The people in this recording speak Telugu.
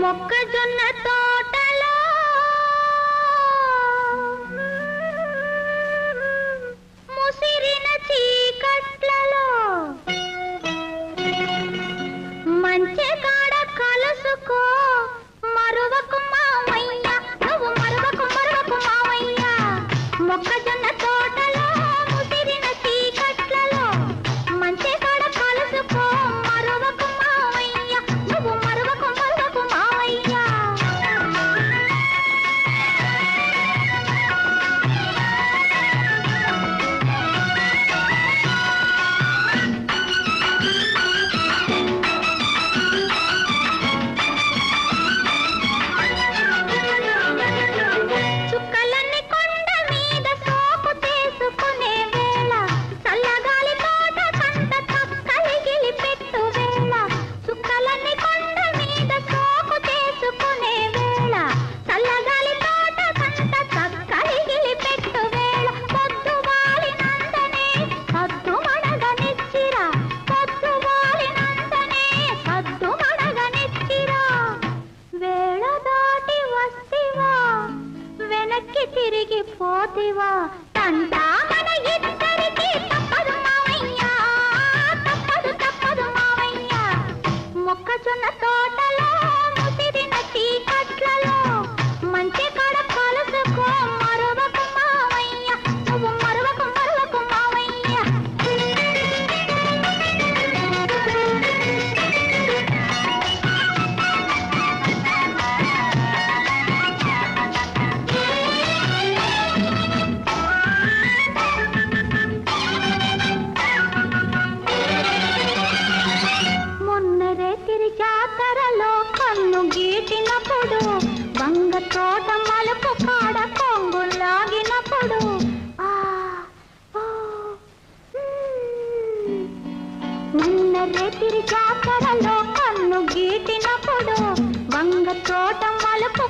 మొక్కజొన్న తోటలో ముసిరిన చీకట్లలో మంచి కాడ కలుసుకో మరువకు మావయ్య నువ్వు మరువకు మావయ్య మొక్కజొన్న తోటలో ముసిరిన చీకట్లలో మంచి కాడ కలుసుకో మరువకు మావయ్య నువ్వు మరువకు మావయ్య చుక్కలన్నీ కొండ మీద సోపు చేసుకునే వేళ చల్లగాలి తోట కంట చక్కలిగిలి పెట్టు వేళ చుక్కలన్నీ కొండ మీద సోపు చేసుకునే వేళ చల్లగాలి తోట కంట చక్కలిగిలి పెట్టు వేళ పొద్దు వాలినంతనే సద్దు మడగనిచ్చిరా పొద్దు వాలినంతనే సద్దు మడగనిచ్చిరా వేళ దాటి వస్తివా వెనక్కి తిరిగి పోతివా తంట మన ఇద్దరికి తప్పదు మావయ్య తప్పదు మావయ్య మొక్కజొన్న తోటలో ముసిరిన చీకట్లలో మంచి కాడ కలుసుకో మరువకు మావయ్య నువ్వు మరువకు మావయ్య మొన్నరే తిరి జాతరలో కన్ను గీటినప్పుడు వంగ తోట మలుపు కాడ కొంగు లాగినప్పుడు మొన్నరే తిరి జాతరలో కన్ను గీటినప్పుడు వంగ తోట మలుపు